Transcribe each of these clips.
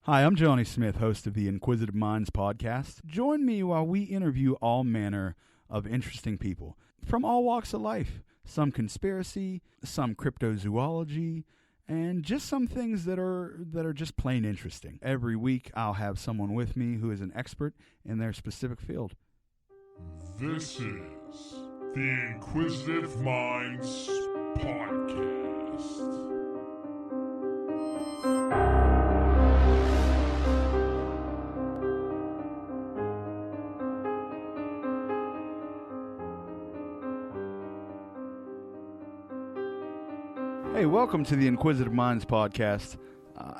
Hi, I'm Johnny Smith, host of the Inquisitive Minds podcast. Join me while we interview all manner of interesting people from all walks of life. Some conspiracy, some cryptozoology, and just some things that are just plain interesting. Every week, I'll have someone with me who is an expert in their specific field. This is the Inquisitive Minds podcast. Hey, welcome to the Inquisitive Minds podcast,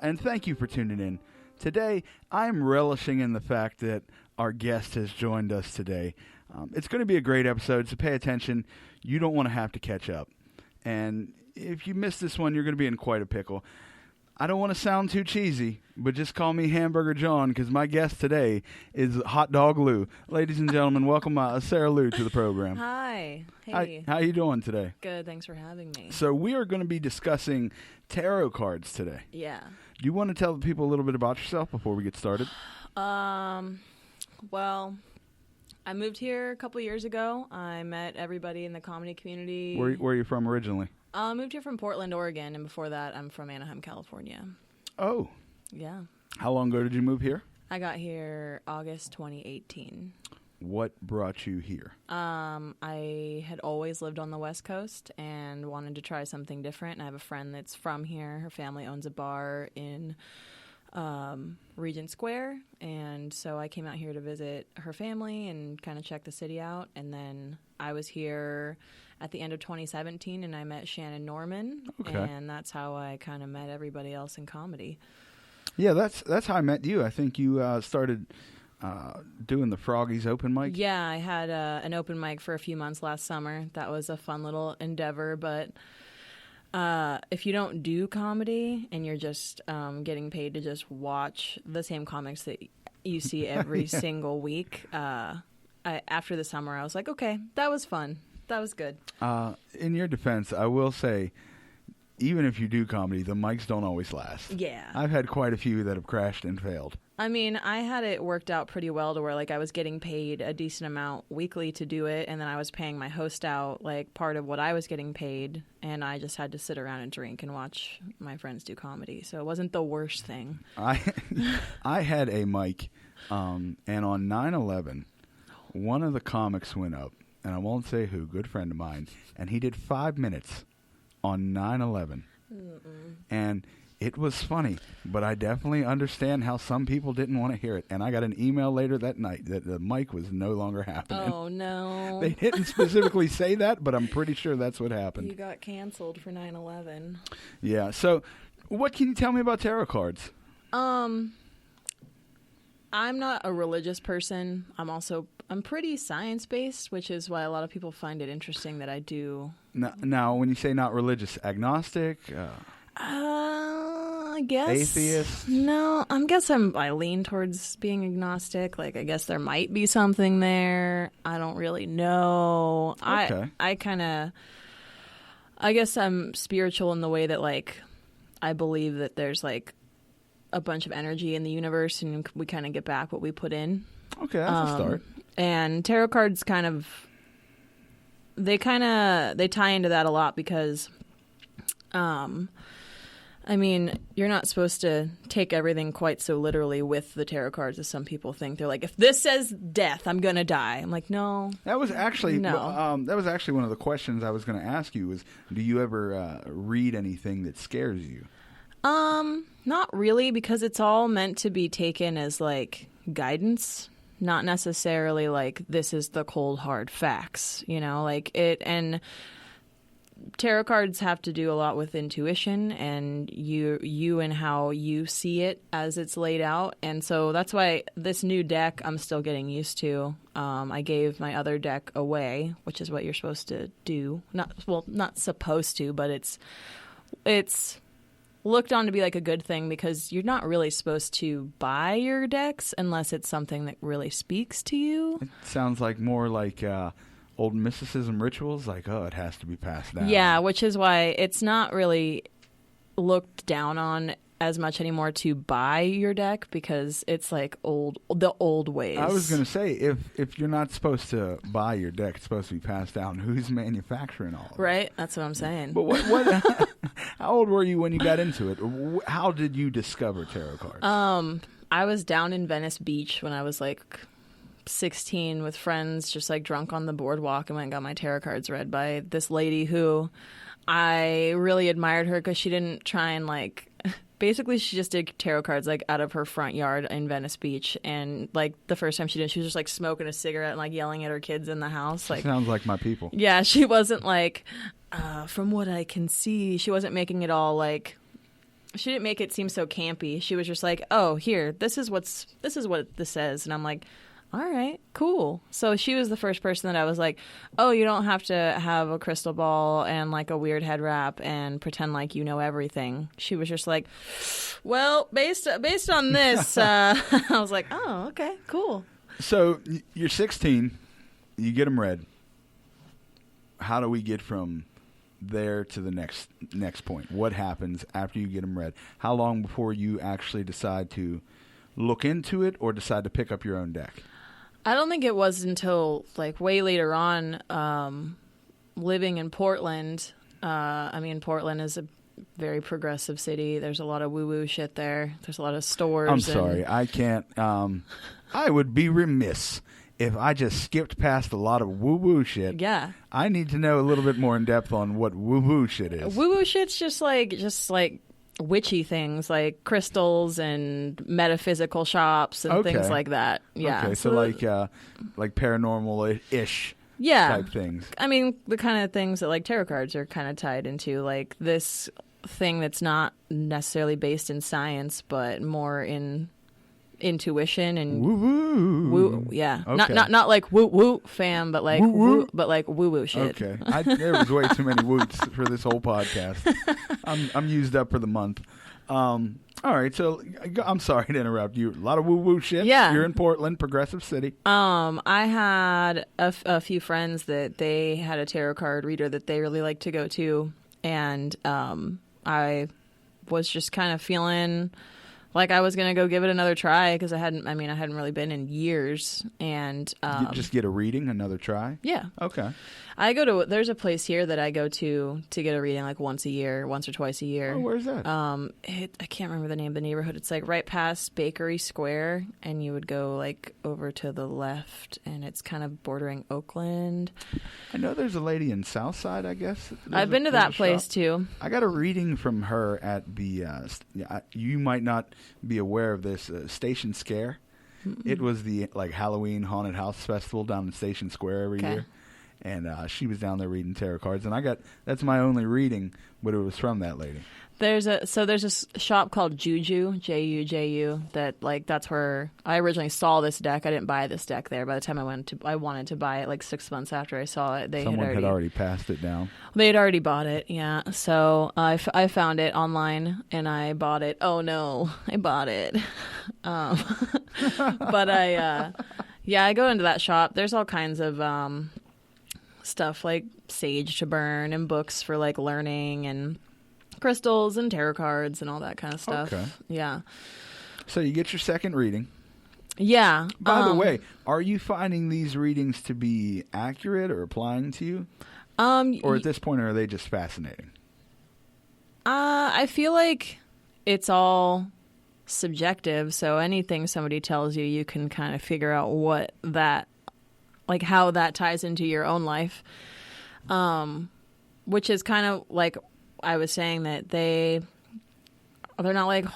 and thank you for tuning in. Today, I'm relishing in the fact that our guest has joined us today. It's going to be a great episode, so pay attention. You don't want to have to catch up. And if you miss this one, you're going to be in quite a pickle. I don't want to sound too cheesy, but just call me Hamburger John, because my guest today is Hot Dog Lou. Ladies and gentlemen, welcome Sarah Lou to the program. Hi. Hey. How you doing today? Good. Thanks for having me. So we are going to be discussing tarot cards today. Yeah. Do you want to tell the people a little bit about yourself before we get started? Well, I moved here a couple years ago. I met everybody in the comedy community. Where are you from originally? I moved here from Portland, Oregon, and before that, I'm from Anaheim, California. Oh. Yeah. How long ago did you move here? I got here August 2018. What brought you here? I had always lived on the West Coast and wanted to try something different. I have a friend that's from here. Her family owns a bar in Regent Square, and so I came out here to visit her family and kind of check the city out. And then I was here at the end of 2017, and I met Shannon Norman, and that's how I kind of met everybody else in comedy. Yeah, that's how I met you. I think you started doing the Froggies open mic. Yeah, I had an open mic for a few months last summer. That was a fun little endeavor, but if you don't do comedy and you're just getting paid to just watch the same comics that you see every single week, after the summer, I was like, okay, that was fun. That was good. In your defense, I will say, even if you do comedy, the mics don't always last. Yeah. I've had quite a few that have crashed and failed. I mean, I had it worked out pretty well to where, like, I was getting paid a decent amount weekly to do it, and then I was paying my host out, like, part of what I was getting paid, and I just had to sit around and drink and watch my friends do comedy. So it wasn't the worst thing. I had a mic, and on 9/11, one of the comics went up, and I won't say who, good friend of mine, and he did 5 minutes on 9/11. And it was funny, but I definitely understand how some people didn't want to hear it. And I got an email later that night that the mic was no longer happening. Oh, no. They didn't specifically say that, but I'm pretty sure that's what happened. You got canceled for 9/11. Yeah. So what can you tell me about tarot cards? I'm not a religious person. I'm pretty science-based, which is why a lot of people find it interesting that I do. Now when you say not religious, agnostic? I guess. Atheist? No, I lean towards being agnostic. Like, I guess there might be something there. I don't really know. Okay. I guess I'm spiritual in the way that, like, I believe that there's, like, a bunch of energy in the universe, and we kind of get back what we put in. Okay, that's a start. And tarot cards they tie into that a lot because, I mean, you're not supposed to take everything quite so literally with the tarot cards as some people think. They're like, if this says death, I'm gonna die. I'm like, no. That was actually no. That was actually one of the questions I was going to ask you. Was do you ever read anything that scares you? Not really, because it's all meant to be taken as, like, guidance, not necessarily like this is the cold hard facts, you know, like it. And tarot cards have to do a lot with intuition and you and how you see it as it's laid out. And so that's why this new deck I'm still getting used to. I gave my other deck away, which is what you're supposed to do. Not supposed to, but it's looked on to be like a good thing because you're not really supposed to buy your decks unless it's something that really speaks to you. It sounds like more like old mysticism rituals, like, oh, it has to be passed down. Yeah, which is why it's not really looked down on as much anymore to buy your deck because it's like the old ways. I was going to say, if you're not supposed to buy your deck, it's supposed to be passed down. Who's manufacturing all of it? Right? That's what I'm saying. But what how old were you when you got into it? How did you discover tarot cards? I was down in Venice Beach when I was like 16 with friends, just like drunk on the boardwalk, and went and got my tarot cards read by this lady who I really admired her because she didn't try and like... Basically, she just did tarot cards like out of her front yard in Venice Beach, and like the first time she did, she was just like smoking a cigarette and like yelling at her kids in the house. Like, sounds like my people. Yeah, she wasn't like, from what I can see, she wasn't making it all like. She didn't make it seem so campy. She was just like, oh, here, this is what this says, and I'm like, all right, cool. So she was the first person that I was like, oh, you don't have to have a crystal ball and like a weird head wrap and pretend like you know everything. She was just like, well, based on this, I was like, oh, okay, cool. So you're 16, you get them read. How do we get from there to the next point? What happens after you get them read? How long before you actually decide to look into it or decide to pick up your own deck? I don't think it was until like way later on, living in Portland. I mean, Portland is a very progressive city. There's a lot of woo-woo shit there. There's a lot of stores. I'm sorry. I can't. I would be remiss if I just skipped past a lot of woo-woo shit. Yeah. I need to know a little bit more in depth on what woo-woo shit is. Woo-woo shit's just like witchy things like crystals and metaphysical shops and things like that. Yeah. Okay, so like paranormal-ish type things. I mean, the kind of things that like tarot cards are kind of tied into, like this thing that's not necessarily based in science, but more in intuition and woo. Yeah. Okay. Not like woo fam, but like woo, but like woo shit. Okay. There was way too many woots for this whole podcast. I'm used up for the month. All right, so I'm sorry to interrupt you. A lot of woo shit. Yeah. You're in Portland, progressive city. I had a few friends that they had a tarot card reader that they really liked to go to, and I was just kind of feeling like I was going to go give it another try because I hadn't really been in years. And you just get a reading, another try? Yeah. Okay. There's a place here that I go to get a reading like once or twice a year. Oh, where's that? I can't remember the name of the neighborhood. It's like right past Bakery Square, and you would go like over to the left, and it's kind of bordering Oakland. I know there's a lady in Southside, I guess. I've been to that place too. I got a reading from her at the, you might not be aware of this, Station Scare. Mm-mm. It was the like Halloween haunted house festival down in Station Square every year. And she was down there reading tarot cards, and that's my only reading, but it was from that lady. There's a shop called Juju, Juju, that like that's where I originally saw this deck. I didn't buy this deck there. By the time I wanted to buy it like 6 months after I saw it. Someone had already passed it down. They had already bought it, yeah. So I found it online and I bought it. Oh no, I bought it. But I go into that shop. There's all kinds of stuff like sage to burn and books for like learning and crystals and tarot cards and all that kind of stuff. Okay. Yeah. So you get your second reading. Yeah. By the way, are you finding these readings to be accurate or applying to you? Or at this point, are they just fascinating? I feel like it's all subjective. So anything somebody tells you, you can kind of figure out how that ties into your own life. Which is kind of like I was saying that they're not like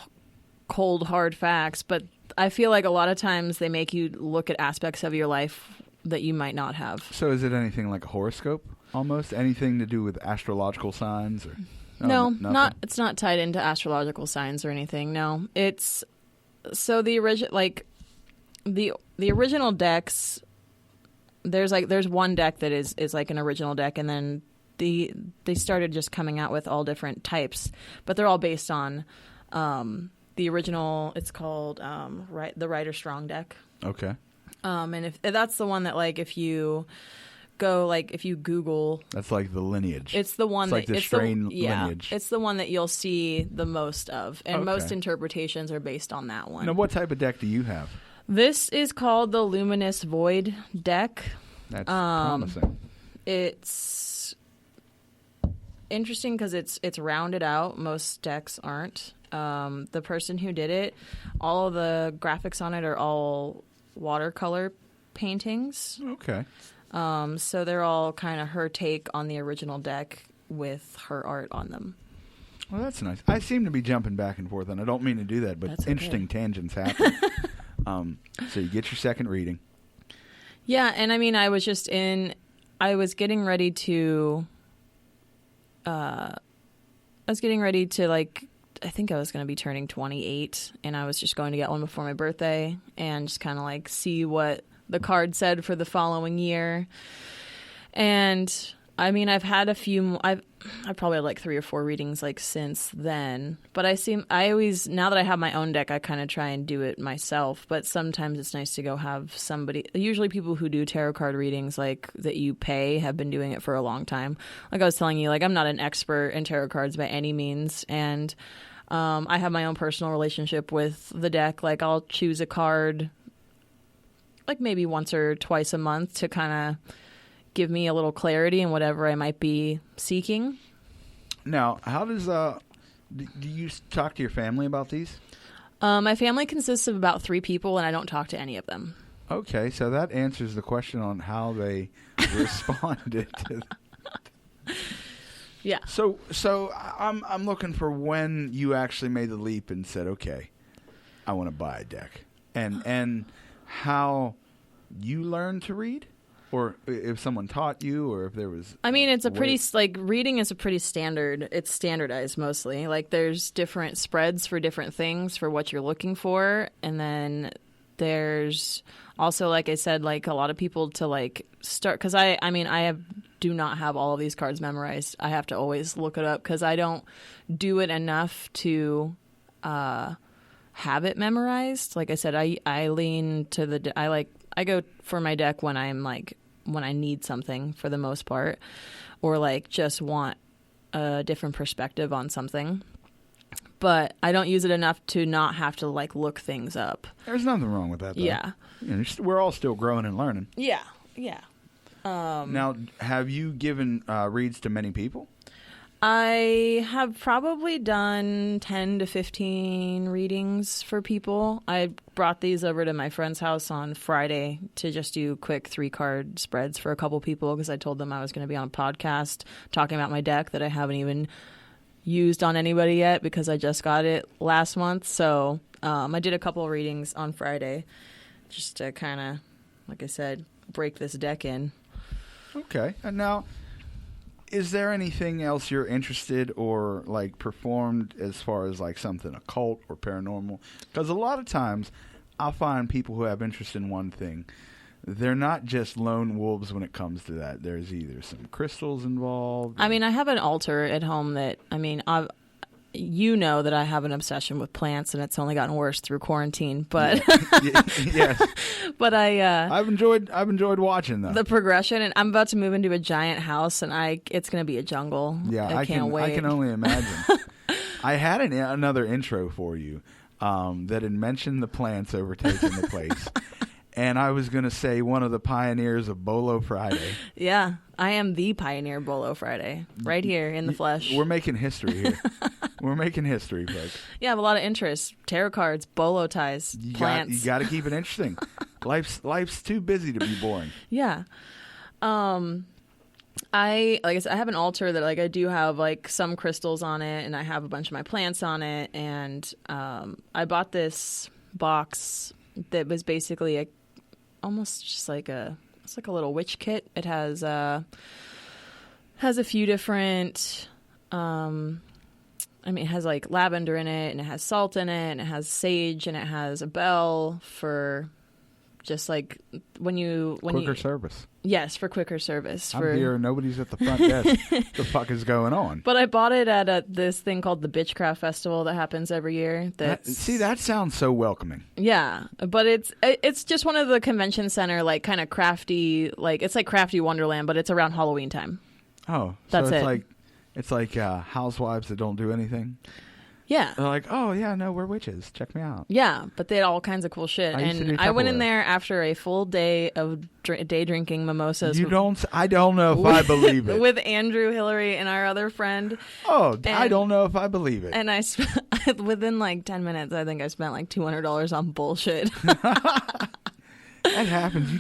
cold hard facts, but I feel like a lot of times they make you look at aspects of your life that you might not have. So is it anything like a horoscope almost? Anything to do with astrological signs? Or no, it's not tied into astrological signs or anything. No, it's so the original decks. There's one deck that is like an original deck, and then they started just coming out with all different types, but they're all based on the original. It's called the Rider Strong deck. Okay. And if that's the one that like if you go, like, if you Google... That's like the lineage. It's the one it's like the strain lineage. It's the one that you'll see the most of. And most interpretations are based on that one. Now, what type of deck do you have? This is called the Luminous Void deck. That's promising. It's interesting because it's rounded out. Most decks aren't. The person who did it, all of the graphics on it are all watercolor paintings. Okay. So they're all kind of her take on the original deck with her art on them. Well, that's nice. I seem to be jumping back and forth, and I don't mean to do that, but That's interesting okay. tangents happen. So you get your second reading. Yeah, and I mean, I was getting ready to, like, I think I was going to be turning 28, and I was just going to get one before my birthday and just kind of, like, see what the card said for the following year. And I mean, I've had a few. I've probably had like 3 or 4 readings like since then. But I always, now that I have my own deck, I kind of try and do it myself. But sometimes it's nice to go have somebody. Usually, people who do tarot card readings, like that you pay, have been doing it for a long time. Like I was telling you, like I'm not an expert in tarot cards by any means, and I have my own personal relationship with the deck. Like I'll choose a card, like maybe once or twice a month to kind of give me a little clarity in whatever I might be seeking. Now, how does do you talk to your family about these? My family consists of about 3 people, and I don't talk to any of them. Okay, so that answers the question on how they responded to that. Yeah. So I'm looking for when you actually made the leap and said, okay, I want to buy a deck, and how you learned to read. Or if someone taught you, or if there was... I mean, it's a pretty, like, reading is a pretty standard, it's standardized mostly. Like, there's different spreads for different things for what you're looking for. And then there's also, like I said, like, a lot of people to, like, start... Because I do not have all of these cards memorized. I have to always look it up because I don't do it enough to have it memorized. Like I said, I lean to I go for my deck when I'm like when I need something for the most part, or like just want a different perspective on something. But I don't use it enough to not have to like look things up. There's nothing wrong with that, though. Yeah. You know, we're all still growing and learning. Yeah. Yeah. Now, have you given reads to many people? I have probably done 10 to 15 readings for people. I brought these over to my friend's house on Friday to just do quick 3-card spreads for a couple people because I told them I was going to be on a podcast talking about my deck that I haven't even used on anybody yet because I just got it last month. So I did a couple of readings on Friday just to kind of, like I said, break this deck in. Okay. And now... is there anything else you're interested or like performed as far as like something occult or paranormal? Because a lot of times I'll find people who have interest in one thing. They're not just lone wolves when it comes to that. There's either some crystals involved. I mean, I have an altar at home that, I mean, you know that I have an obsession with plants, and it's only gotten worse through quarantine. But yes, but I've enjoyed watching that. The progression, and I'm about to move into a giant house, and it's going to be a jungle. Yeah, I can't wait. I can only imagine. I had another intro for you that had mentioned the plants overtaking the place. And I was going to say one of the pioneers of Bolo Friday. Yeah, I am the pioneer of Bolo Friday, right here in the flesh. We're making history here. We're making history, folks. Yeah, I have a lot of interest. Tarot cards, bolo ties, plants. You got to keep it interesting. Life's too busy to be boring. Yeah. I have an altar that like I do have like some crystals on it, and I have a bunch of my plants on it, and I bought this box that was basically almost just like it's like a little witch kit. It has a few different it has like lavender in it, and it has salt in it, and it has sage, and it has a bell for just like when you quicker service. Yes, for quicker service. I'm here, nobody's at the front desk. What the fuck is going on? But I bought it at this thing called the Bitchcraft Festival that happens every year. See, that sounds so welcoming. Yeah, but it's just one of the convention center, like, kind of crafty, like, it's like Crafty Wonderland, but it's around Halloween time. Oh, that's so it's like housewives that don't do anything. Yeah. They're like, oh, yeah, no, we're witches. Check me out. Yeah, but they had all kinds of cool shit. And I went in there after a full day of day drinking mimosas. I don't know if I believe it. With Andrew, Hillary, and our other friend. Oh, I don't know if I believe it. And within like 10 minutes, I think I spent like $200 on bullshit. That happens.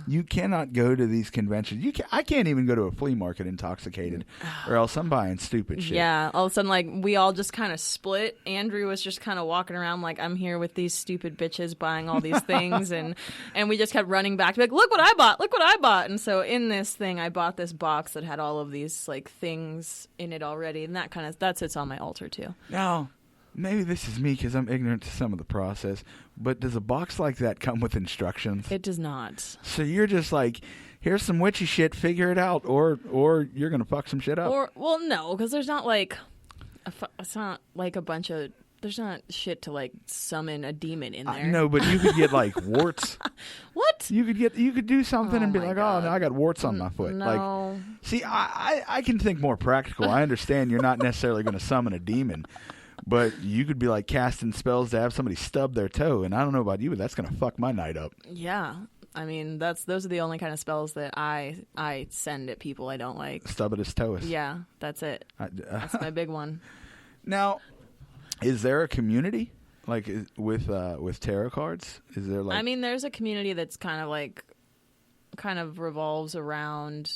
You cannot go to these conventions. I can't even go to a flea market intoxicated, or else I'm buying stupid shit. Yeah, all of a sudden, like, we all just kind of split. Andrew was just kind of walking around like, I'm here with these stupid bitches buying all these things, and we just kept running back to be like, look what I bought, look what I bought. And so in this thing, I bought this box that had all of these like things in it already, and that sits on my altar too. Now, maybe this is me because I'm ignorant to some of the process, but does a box like that come with instructions? It does not. So you're just like, here's some witchy shit, figure it out, or you're going to fuck some shit up. Well, no, because there's not like, it's not like a bunch of, there's not shit to like summon a demon in there. No, but you could get like warts. What? You could do something and be like, God. oh, now I got warts on my foot. No. Like, see, I can think more practical. I understand you're not necessarily going to summon a demon. But you could be like casting spells to have somebody stub their toe, and I don't know about you, but that's gonna fuck my night up. Yeah, I mean those are the only kind of spells that I send at people I don't like. Stubbitus toes. Yeah, that's it. That's my big one. Now, is there a community like with tarot cards? Is there like? I mean, there's a community that's kind of revolves around.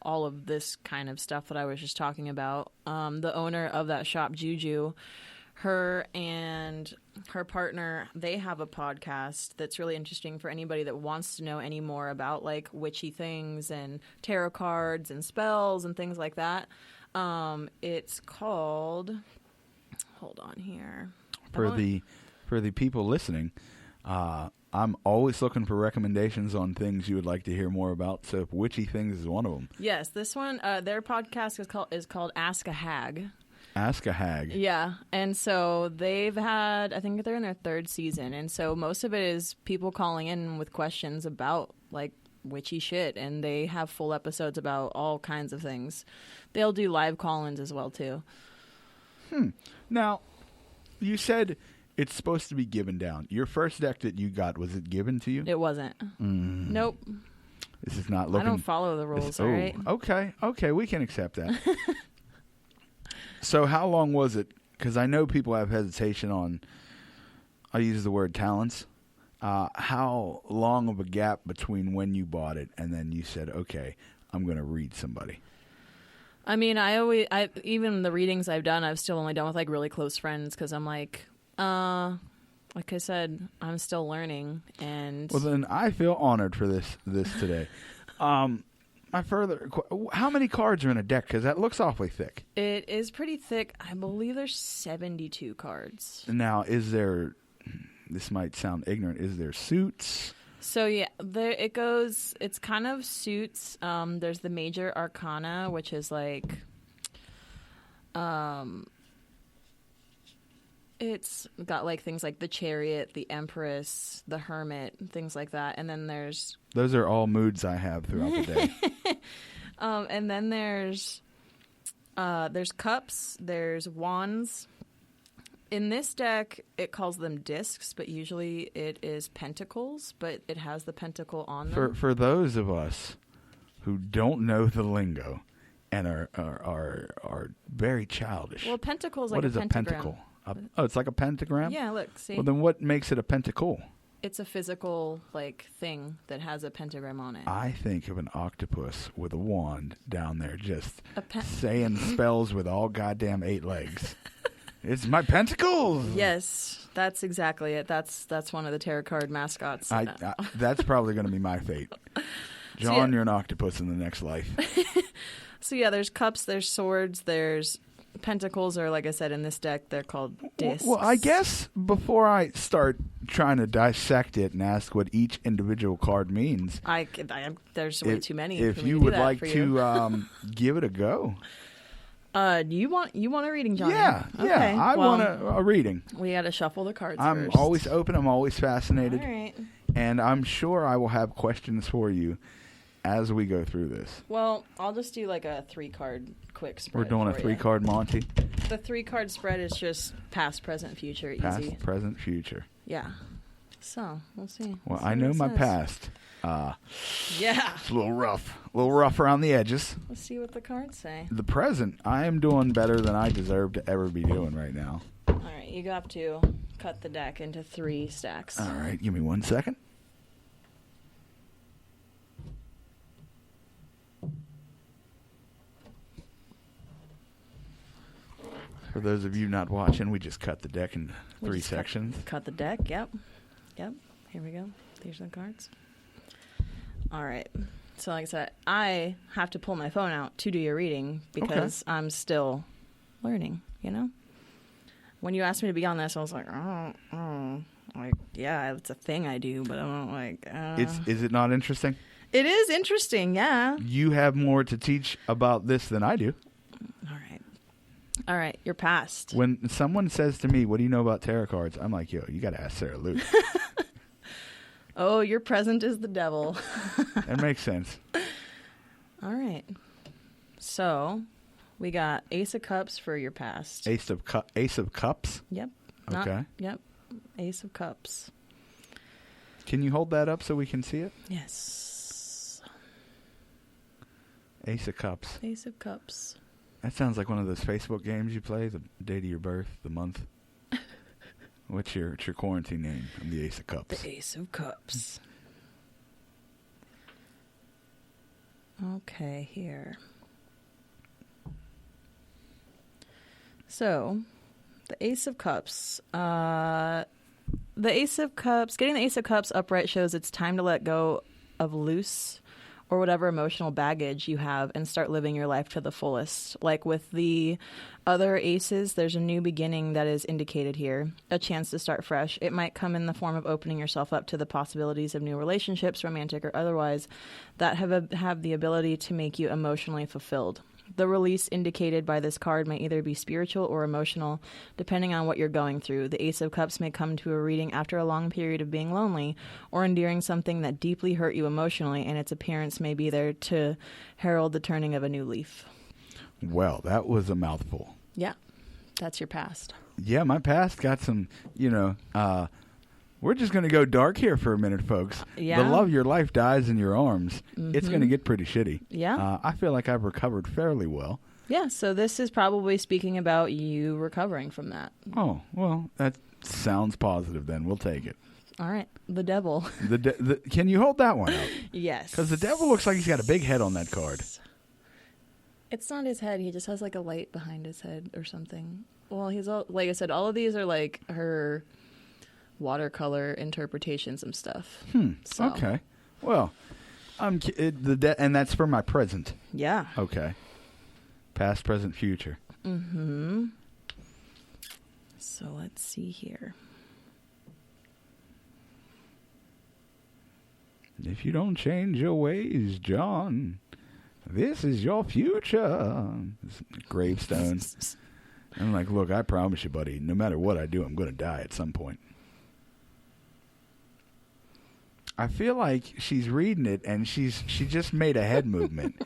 All of this kind of stuff that I was just talking about. The owner of that shop, Juju, her and her partner, they have a podcast that's really interesting for anybody that wants to know any more about like witchy things and tarot cards and spells and things like that. It's called, hold on here. For the people listening, I'm always looking for recommendations on things you would like to hear more about. So if witchy things is one of them. Yes, this one, their podcast is called Ask a Hag. Ask a Hag. Yeah, and so they've had, I think they're in their third season, and so most of it is people calling in with questions about like witchy shit, and they have full episodes about all kinds of things. They'll do live call-ins as well too. Now, you said it's supposed to be given down. Your first deck that you got, was it given to you? It wasn't. Nope. This is not looking... I don't follow the rules, all right? Okay, we can accept that. So how long was it? Because I know people have hesitation on, I use the word talents. How long of a gap between when you bought it and then you said, okay, I'm going to read somebody? I mean, even the readings I've done, I've still only done with like really close friends because I'm like I said, I'm still learning, and well, then I feel honored for this today. How many cards are in a deck? Because that looks awfully thick. It is pretty thick. I believe there's 72 cards. Now, is there? This might sound ignorant. Is there suits? So yeah, there it goes. It's kind of suits. There's the major arcana, which is like, it's got like things like the Chariot, the Empress, the Hermit, things like that. And then those are all moods I have throughout the day. And then there's cups, there's wands. In this deck, it calls them discs, but usually it is pentacles, but it has the pentacle on them. For those of us who don't know the lingo and are very childish. Well, pentacle is like what is a pentagram. Pentacle? It's like a pentagram? Yeah, look, see? Well, then what makes it a pentacle? It's a physical like thing that has a pentagram on it. I think of an octopus with a wand down there just saying spells with all goddamn 8 legs. It's my pentacles. Yes, that's exactly it. That's one of the tarot card mascots. That's probably going to be my fate. John, you're an octopus in the next life. So yeah, there's cups, there's swords, there's pentacles, or like I said in this deck, they're called discs. Well, I guess before I start trying to dissect it and ask what each individual card means. There's way too many. If for me you to do would that like for you. to give it a go. You want a reading, Johnny? Yeah, Okay, I want a reading. We got to shuffle the cards I'm first. always open. I'm always fascinated. All right. And I'm sure I will have questions for you as we go through this. Well, I'll just do like a 3-card quick spread. We're doing a for you. 3-card Monty. The 3-card spread is just past, present, future, easy. Past, present, future. Yeah. So, we'll see. Well, See I what know it my says. past. Yeah. It's a little rough around the edges. Let's see what the cards say. The present, I am doing better than I deserve to ever be doing right now. All right, you have to cut the deck into 3 stacks. All right, give me 1 second. For those of you not watching, we just cut the deck into 3 sections. Cut the deck, yep. Yep, here we go. These are the cards. All right. So like I said, I have to pull my phone out to do your reading because I'm still learning, you know? When you asked me to be on this, I was like, like, yeah, it's a thing I do, but I'm like, Is it not interesting? It is interesting, yeah. You have more to teach about this than I do. All right, your past. When someone says to me, what do you know about tarot cards? I'm like, yo, you got to ask Sarah Luke. Oh, your present is the devil. That makes sense. All right. So, we got Ace of Cups for your past. Ace of Cups? Yep. Okay. Yep. Ace of Cups. Can you hold that up so we can see it? Yes. Ace of Cups. Ace of Cups. That sounds like one of those Facebook games you play, the date of your birth, the month. What's your quarantine name? I'm the Ace of Cups. The Ace of Cups. Okay, here. So, the Ace of Cups. The Ace of Cups, getting the Ace of Cups upright shows it's time to let go of loose or whatever emotional baggage you have and start living your life to the fullest. Like with the other aces, there's a new beginning that is indicated here, a chance to start fresh. It might come in the form of opening yourself up to the possibilities of new relationships, romantic or otherwise, that have the ability to make you emotionally fulfilled. The release indicated by this card may either be spiritual or emotional, depending on what you're going through. The Ace of Cups may come to a reading after a long period of being lonely or enduring something that deeply hurt you emotionally, and its appearance may be there to herald the turning of a new leaf. Well, that was a mouthful. Yeah, that's your past. Yeah, my past got some, we're just going to go dark here for a minute, folks. Yeah. The love of your life dies in your arms. Mm-hmm. It's going to get pretty shitty. Yeah. I feel like I've recovered fairly well. Yeah, so this is probably speaking about you recovering from that. Oh, well, that sounds positive then. We'll take it. All right, the devil. Can you hold that one out? Yes. Because the devil looks like he's got a big head on that card. It's not his head. He just has like a light behind his head or something. Well, he's all, like I said, all of these are like her watercolor interpretations and stuff. So. Okay. Well, and that's for my present. Yeah. Okay. Past, present, future. Mm-hmm. So let's see here. If you don't change your ways, John, this is your future. Gravestone. I'm like, look, I promise you, buddy, no matter what I do, I'm going to die at some point. I feel like she's reading it and she just made a head movement.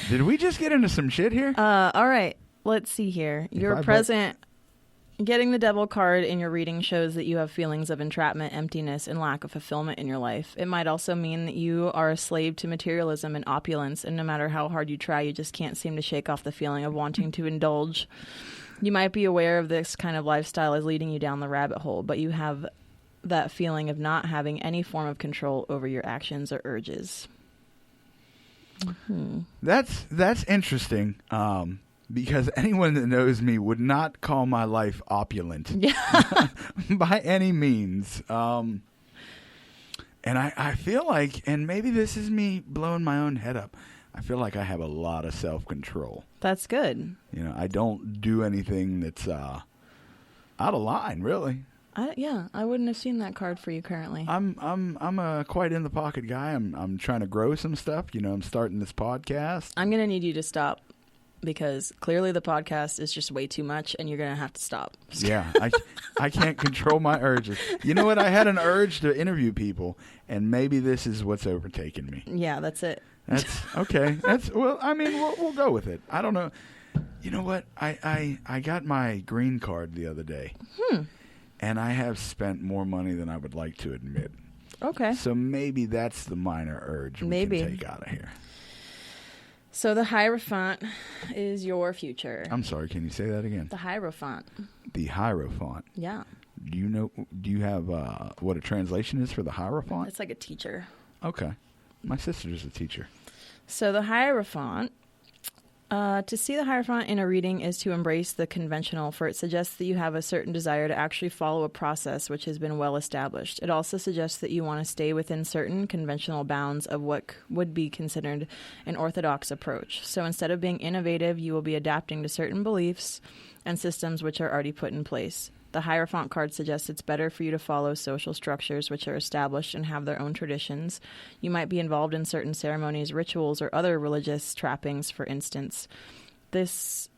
Did we just get into some shit here? All right. Let's see here. Your present, getting the devil card in your reading shows that you have feelings of entrapment, emptiness, and lack of fulfillment in your life. It might also mean that you are a slave to materialism and opulence, and no matter how hard you try, you just can't seem to shake off the feeling of wanting to indulge. You might be aware of this kind of lifestyle is leading you down the rabbit hole, but you have that feeling of not having any form of control over your actions or urges. Mm-hmm. That's interesting. Because anyone that knows me would not call my life opulent. Yeah. By any means. And I feel like, and maybe this is me blowing my own head up, I feel like I have a lot of self-control. That's good. I don't do anything that's out of line, really. I wouldn't have seen that card for you currently. I'm a quite in the pocket guy. I'm trying to grow some stuff. I'm starting this podcast. I'm gonna need you to stop because clearly the podcast is just way too much, and you're gonna have to stop. Yeah, I can't control my urges. You know what? I had an urge to interview people, and maybe this is what's overtaken me. Yeah, that's it. That's okay. We'll go with it. I don't know. You know what? I got my green card the other day. And I have spent more money than I would like to admit. Okay. So maybe that's the minor urge we can take out of here. So the Hierophant is your future. I'm sorry, can you say that again? The Hierophant. The Hierophant. Yeah. Do you have what a translation is for the Hierophant? It's like a teacher. Okay. My sister's a teacher. So the Hierophant, to see the Hierophant in a reading is to embrace the conventional, for it suggests that you have a certain desire to actually follow a process which has been well established. It also suggests that you want to stay within certain conventional bounds of what would be considered an orthodox approach. So instead of being innovative, you will be adapting to certain beliefs and systems which are already put in place. The Hierophant card suggests it's better for you to follow social structures which are established and have their own traditions. You might be involved in certain ceremonies, rituals, or other religious trappings, for instance.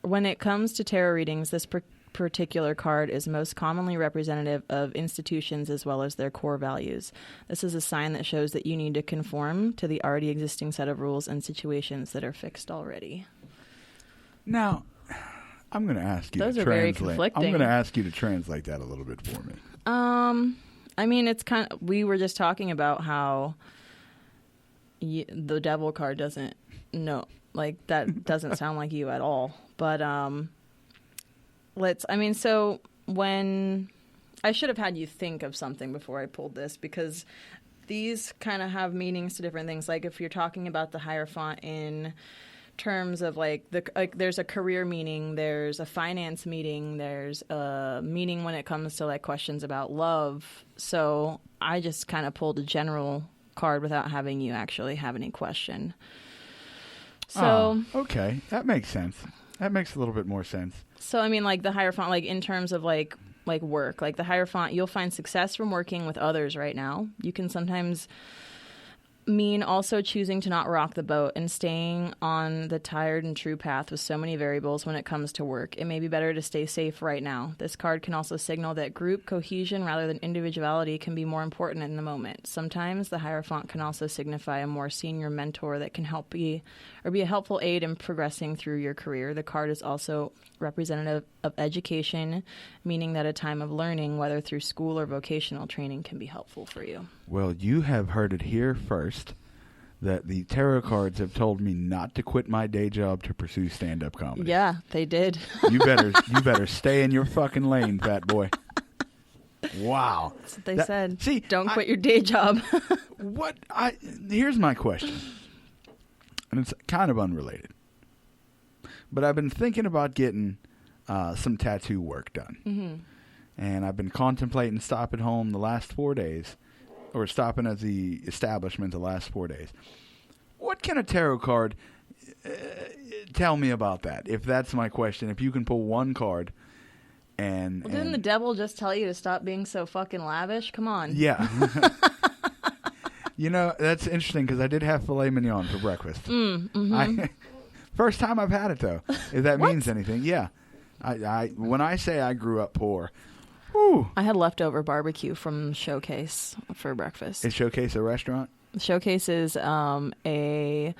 When it comes to tarot readings, this particular card is most commonly representative of institutions as well as their core values. This is a sign that shows that you need to conform to the already existing set of rules and situations that are fixed already. Now, I'm going to ask you Those to are very translate. conflicting. I'm going to ask you to translate that a little bit for me. It's kind of, we were just talking about how the devil card doesn't, that doesn't sound like you at all. But so when I should have had you think of something before I pulled this, because these kind of have meanings to different things. Like if you're talking about the Hierophant in terms of there's a career meaning, there's a finance meaning, there's a meaning when it comes to questions about love. So I just kind of pulled a general card without having you actually have any question. So okay, that makes sense. That makes a little bit more sense. So the Hierophant, in terms of work, the Hierophant, you'll find success from working with others right now. You can sometimes mean also choosing to not rock the boat and staying on the tired and true path with so many variables when it comes to work. It may be better to stay safe right now. This card can also signal that group cohesion rather than individuality can be more important in the moment. Sometimes the Hierophant can also signify a more senior mentor that can help be a helpful aid in progressing through your career. The card is also representative of education, meaning that a time of learning, whether through school or vocational training, can be helpful for you. Well, you have heard it here first, that the tarot cards have told me not to quit my day job to pursue stand-up comedy. Yeah, they did. You better stay in your fucking lane, fat boy. Wow. That's what they said. See, don't quit your day job. Here's my question, and it's kind of unrelated. But I've been thinking about getting some tattoo work done. Mm-hmm. And I've been contemplating stopping home the last 4 days, or stopping at the establishment the last 4 days. What can a tarot card tell me about that? If that's my question, if you can pull one card and... Well, didn't the devil just tell you to stop being so fucking lavish? Come on. Yeah. That's interesting because I did have filet mignon for breakfast. Mm-hmm. First time I've had it, though, if that means anything. Yeah. When I say I grew up poor, whew. I had leftover barbecue from Showcase for breakfast. Is Showcase a restaurant? Showcase is a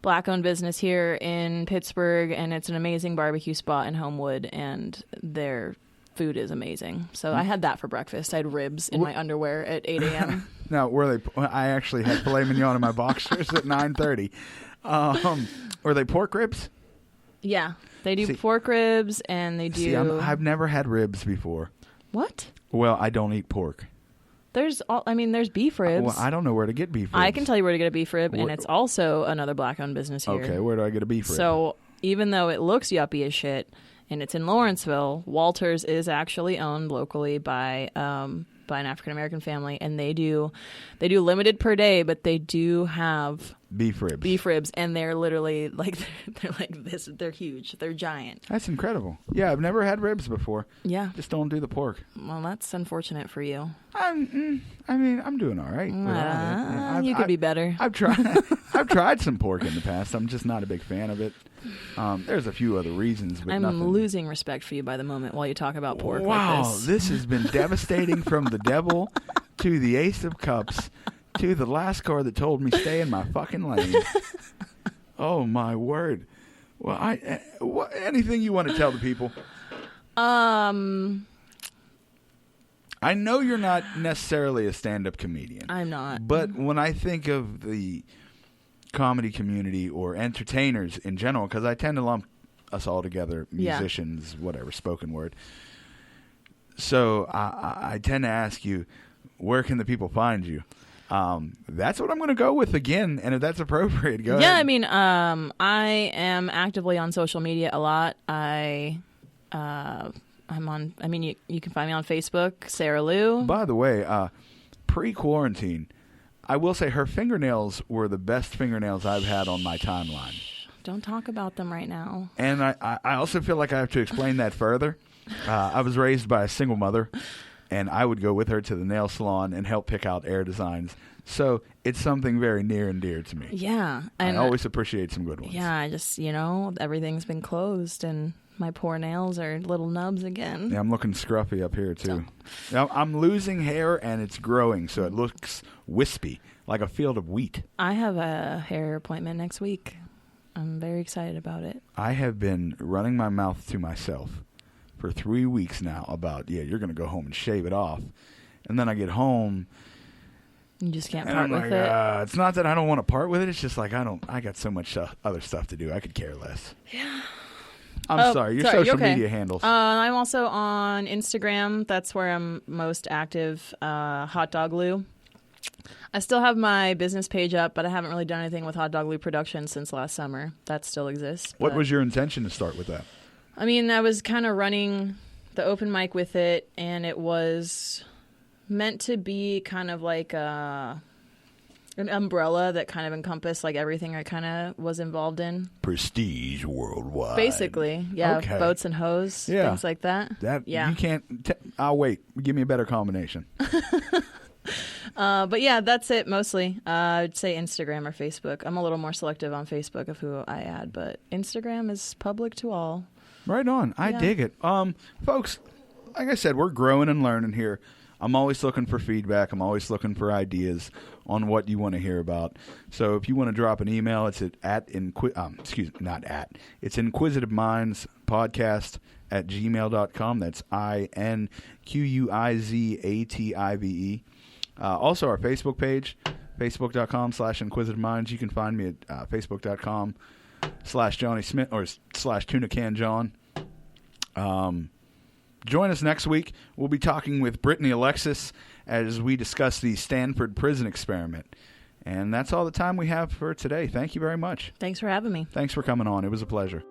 black-owned business here in Pittsburgh, and it's an amazing barbecue spot in Homewood, and their food is amazing. So I had that for breakfast. I had ribs in my underwear at 8 a.m. No, I actually had filet mignon in my boxers at 9:30. Were they pork ribs? Yeah, they do pork ribs, and they do... I've never had ribs before. What? Well, I don't eat pork. There's beef ribs. Well, I don't know where to get beef ribs. I can tell you where to get a beef rib, and it's also another black-owned business here. Okay, where do I get a beef rib? So even though it looks yuppie as shit, and it's in Lawrenceville, Walter's is actually owned locally by by an African American family, and they do limited per day, but they do have beef ribs, and they're literally like they're like this. They're huge. They're giant. That's incredible. Yeah, I've never had ribs before. Yeah, just don't do the pork. Well, that's unfortunate for you. I mean, I'm doing all right. You could be better. I've tried some pork in the past. I'm just not a big fan of it. There's a few other reasons, but I'm nothing. losing respect for you by the moment while you talk about pork. Wow, like this has been devastating from the devil to the Ace of Cups to the last card that told me stay in my fucking lane. Oh my word! Well, anything you want to tell the people? I know you're not necessarily a stand-up comedian. I'm not. But when I think of the comedy community or entertainers in general, because I tend to lump us all together, musicians, whatever, spoken word. So I tend to ask you, where can the people find you? That's what I'm going to go with again, and if that's appropriate, go ahead. Yeah, I mean, I am actively on social media a lot. I'm on. I mean, you can find me on Facebook, Sarah Lou. By the way, pre-quarantine, I will say her fingernails were the best fingernails I've had on my timeline. Don't talk about them right now. And I also feel like I have to explain that further. I was raised by a single mother, and I would go with her to the nail salon and help pick out hair designs. So it's something very near and dear to me. Yeah. And I always appreciate some good ones. Yeah, I just, everything's been closed, and my poor nails are little nubs again. Yeah, I'm looking scruffy up here, too. Now, I'm losing hair, and it's growing, so it looks wispy, like a field of wheat. I have a hair appointment next week. I'm very excited about it. I have been running my mouth to myself for 3 weeks now about, you're going to go home and shave it off. And then I get home. You just can't part with it? It's not that I don't want to part with it. It's just like I got so much other stuff to do. I could care less. Yeah. I'm sorry. Your social media handles. I'm also on Instagram. That's where I'm most active. Hot Dog Lou. I still have my business page up, but I haven't really done anything with Hot Dog Lou Productions since last summer. That still exists. What was your intention to start with that? I mean, I was kind of running the open mic with it, and it was meant to be kind of like an umbrella that kind of encompassed like everything I kind of was involved in. Prestige worldwide. Basically, yeah. Okay. Boats and hoes, things like that. You can't. I'll wait. Give me a better combination. But yeah, that's it mostly. I'd say Instagram or Facebook. I'm a little more selective on Facebook of who I add, but Instagram is public to all. Right on. I dig it. Folks, like I said, we're growing and learning here. I'm always looking for feedback. I'm always looking for ideas on what you want to hear about. So if you want to drop an email, it's it's inquisitiveminds.podcast@gmail.com. That's INQUIZATIVE. Also our Facebook page, facebook.com/inquisitiveminds. You can find me at facebook.com/Johnny Smith or /TunaCanJohn. Join us next week. We'll be talking with Brittany Alexis as we discuss the Stanford prison experiment. And that's all the time we have for today. Thank you very much. Thanks for having me. Thanks for coming on. It was a pleasure.